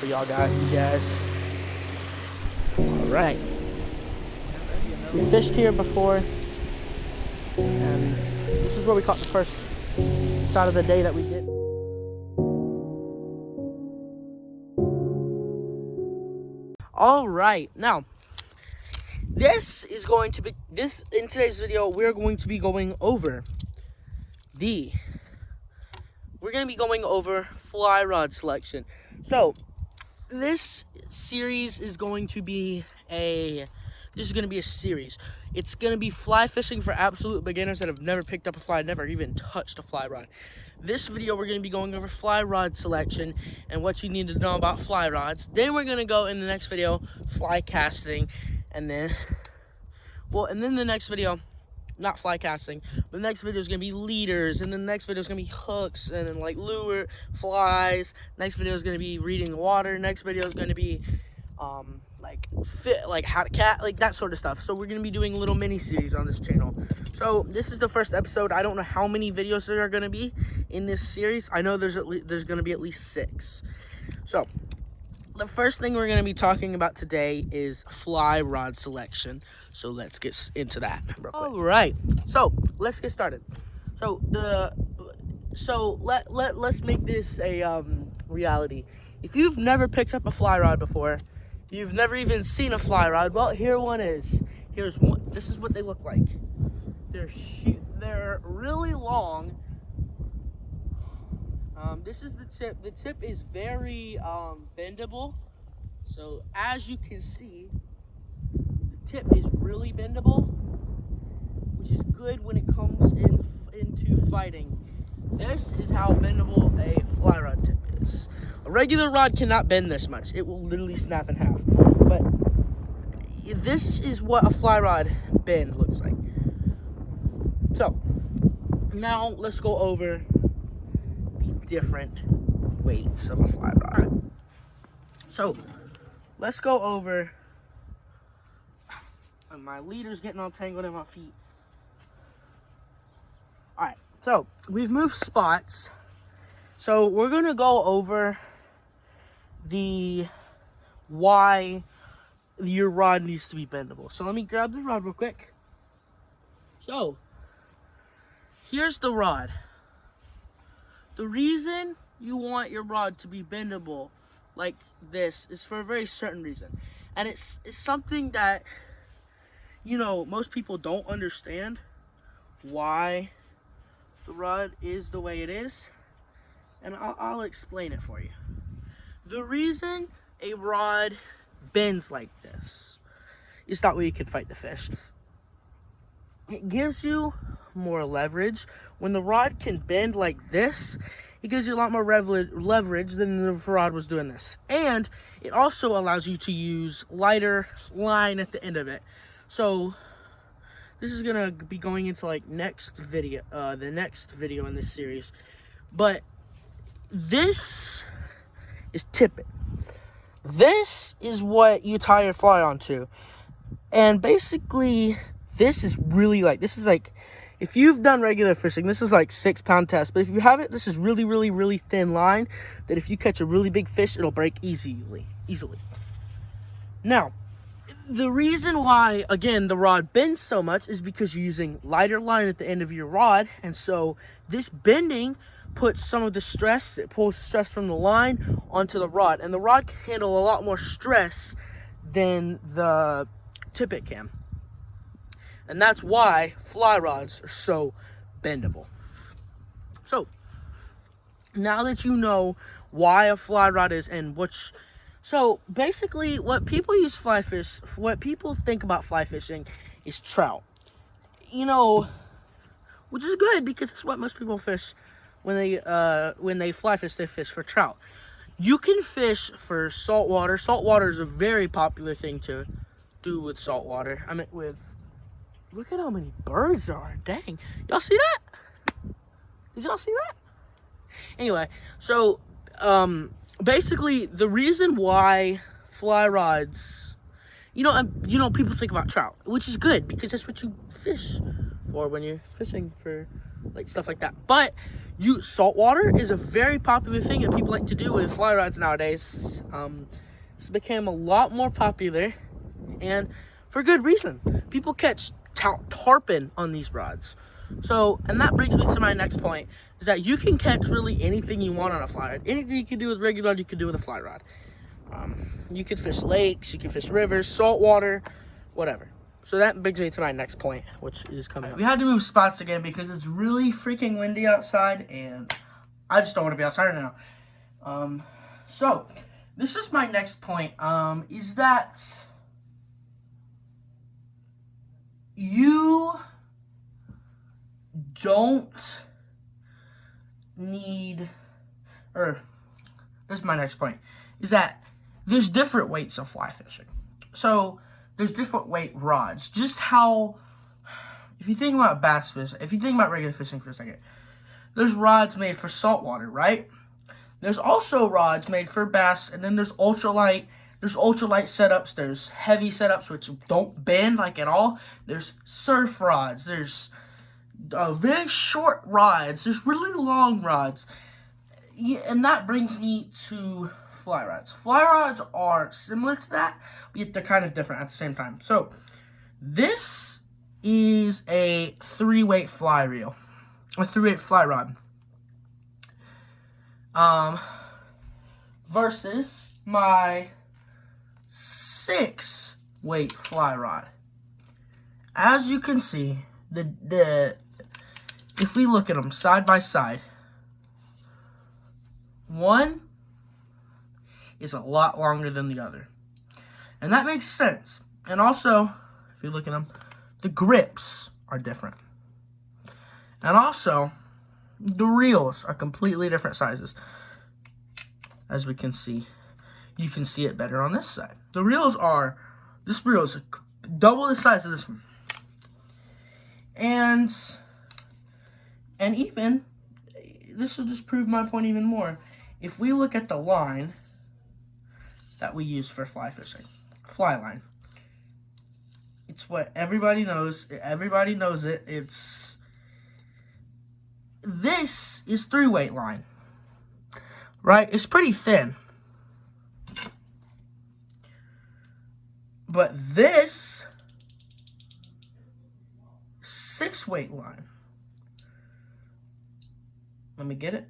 for y'all guys. Alright. We fished here before, and this is where we caught the first shot of the day that we did. Alright, now in today's video we're going to be going over fly rod selection. So this series is going to be a series. It's going to be fly fishing for absolute beginners that have never picked up a fly, never even touched a fly rod. This video, we're going to be going over fly rod selection and what you need to know about fly rods. Then we're going to go in the next video, fly casting, and then the next video, not fly casting, but the next video is going to be leaders, and then the next video is going to be hooks, and then like lure, flies. Next video is going to be reading the water. Next video is going to be like how to cat, like that sort of stuff. So we're going to be doing little mini series on this channel. So this is the first episode. I don't know how many videos there are going to be in this series. I know there's going to be at least 6. So the first thing we're going to be talking about today is fly rod selection. So let's get into that real quick. All right, so let's get started. Let's make this a reality. If you've never picked up a fly rod before, you've never even seen a fly rod, well, here one is. Here's one. This is what they look like. They're really long. This is the tip. The tip is very bendable. So as you can see, the tip is really bendable, which is good when it comes into fighting. This is how bendable a fly rod tip is. A regular rod cannot bend this much. It will literally snap in half. But this is what a fly rod bend looks like. So now let's go over the different weights of a fly rod. So let's go over. My leader's getting all tangled in my feet. Alright, so we've moved spots. So we're gonna go over why your rod needs to be bendable. So let me grab the rod real quick. So here's the rod. The reason you want your rod to be bendable like this is for a very certain reason. And it's something that, you know, most people don't understand why the rod is the way it is. And I'll explain it for you. The reason a rod bends like this is that way you can fight the fish. It gives you more leverage. When the rod can bend like this, it gives you a lot more leverage than the rod was doing this. And it also allows you to use lighter line at the end of it. So this is gonna be going into like the next video in this series. But this is tippet. This is what you tie your fly onto. And basically, this is like, if you've done regular fishing, this is like 6-pound test. But if you haven't, this is really, really, really thin line that if you catch a really big fish, it'll break easily. Now, the reason why, again, the rod bends so much is because you're using lighter line at the end of your rod. And so this bending puts some of the stress, it pulls stress from the line onto the rod. And the rod can handle a lot more stress than the tippet can. And that's why fly rods are so bendable. So now that you know why a fly rod is and so basically what people think about fly fishing is trout. You know, which is good because it's what most people fish when they fly fish. They fish for trout. You can fish for saltwater. Saltwater is a very popular thing to do with saltwater. I mean, look at how many birds there are. Dang. Y'all see that? Did y'all see that? Anyway, so basically the reason why fly rods, you know, people think about trout, which is good because that's what you fish or when you're fishing for like stuff like that. But saltwater is a very popular thing that people like to do with fly rods nowadays. It's became a lot more popular, and for good reason. People catch tarpon on these rods. So, and that brings me to my next point, is that you can catch really anything you want on a fly rod. Anything you can do with regular rod, you can do with a fly rod. You can fish lakes, you can fish rivers, saltwater, whatever. So that brings me to my next point, which is coming up. We had to move spots again because it's really freaking windy outside, and I just don't want to be outside right now. So this is my next point, is that you don't need, or this is my next point, is that there's different weights of fly fishing. So there's different weight rods. Just how, if you think about bass fishing, if you think about regular fishing for a second, there's rods made for saltwater, right? There's also rods made for bass, and then there's ultralight. There's ultralight setups. There's heavy setups which don't bend like at all. There's surf rods. There's very short rods. There's really long rods. Yeah, and that brings me to fly rods. Fly rods are similar to that, but yet they're kind of different at the same time. So this is a 3-weight fly reel, a 3-weight fly rod, versus my 6-weight fly rod. As you can see, if we look at them side by side, one is a lot longer than the other. And that makes sense. And also, if you look at them, the grips are different. And also, the reels are completely different sizes. As we can see, you can see it better on this side. This reel is double the size of this one. And even, this will just prove my point even more. If we look at the line that we use for fly fishing, fly line, it's what everybody knows. Everybody knows it. This is 3-weight line, right? It's pretty thin. But this 6-weight line, let me get it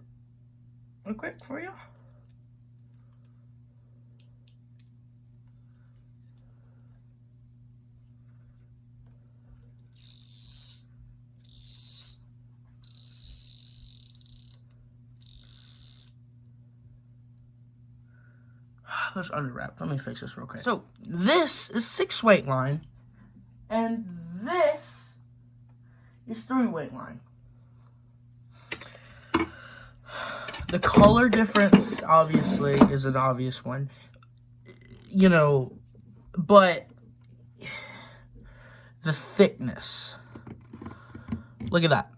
real quick for you. Let's unwrap. Let me fix this real quick. So this is 6-weight line, and this is 3-weight line. The color difference, obviously, is an obvious one. You know, but the thickness. Look at that.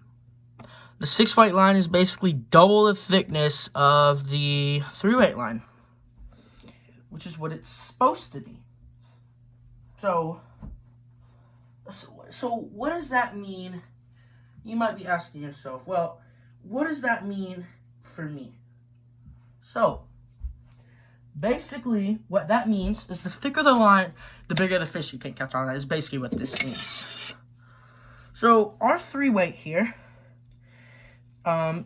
The 6-weight line is basically double the thickness of the 3-weight line, which is what it's supposed to be. So what does that mean? You might be asking yourself, well, what does that mean for me? So basically what that means is the thicker the line, the bigger the fish you can catch on it, is basically what this means. So our 3-weight here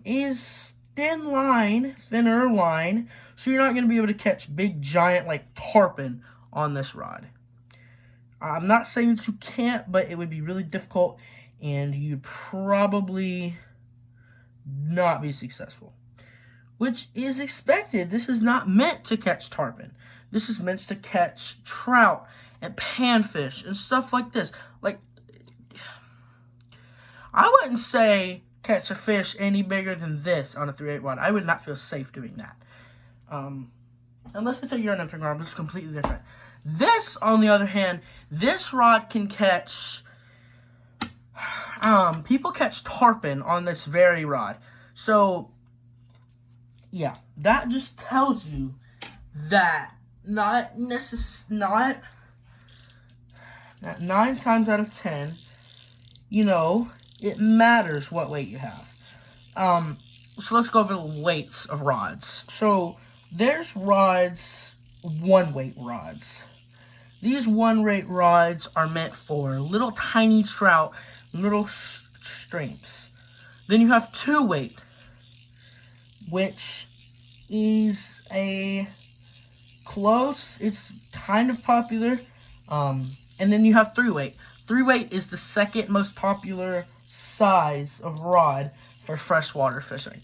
is thinner line, so you're not going to be able to catch big giant like tarpon on this rod. I'm not saying that you can't, but it would be really difficult, and you'd probably not be successful, which is expected. This is not meant to catch tarpon. This is meant to catch trout and panfish and stuff like this. Like, I wouldn't say catch a fish any bigger than this on a 3/8 rod. I would not feel safe doing that. Unless it's a urine entering rod, which is completely different. This, on the other hand, this rod can catch, people catch tarpon on this very rod. So, yeah, that just tells you that not 9 times out of 10, you know, it matters what weight you have. So let's go over the weights of rods. So there's rods, one weight rods. These one weight rods are meant for little tiny trout, little streams. Then you have two weight, which is a close. It's kind of popular. And then you have three weight. Three weight is the second most popular size of rod for freshwater fishing.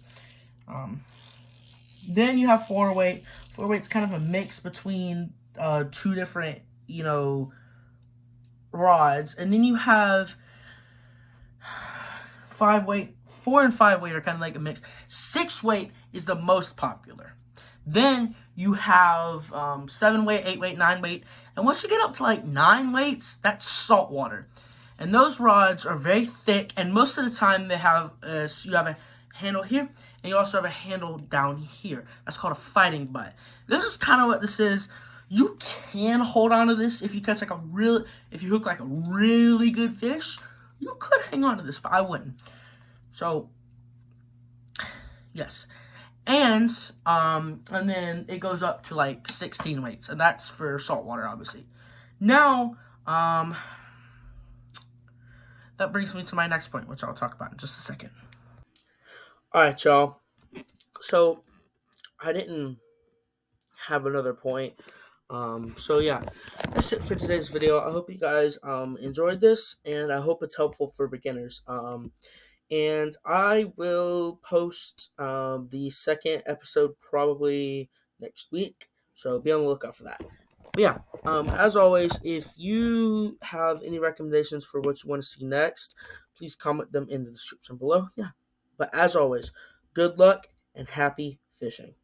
Then you have four weight. Four weight's kind of a mix between two different, rods. And then you have five weight. 4 and 5 weight are kind of like a mix. 6 weight is the most popular. Then you have 7 weight, 8 weight, 9 weight. And once you get up to like 9 weights, that's saltwater. And those rods are very thick. And most of the time they have, you have a handle here. And you also have a handle down here. That's called a fighting butt. This is kind of what this is. You can hold on to this if you catch like if you hook like a really good fish. You could hang on to this, but I wouldn't. So, yes. And then it goes up to like 16 weights, and that's for saltwater, obviously. Now, that brings me to my next point, which I'll talk about in just a second. All right, y'all. So, I didn't have another point. So yeah, that's it for today's video. I hope you guys enjoyed this, and I hope it's helpful for beginners. And I will post the second episode probably next week, so be on the lookout for that. But yeah, as always, if you have any recommendations for what you want to see next, please comment them in the description below. Yeah, but as always, good luck and happy fishing.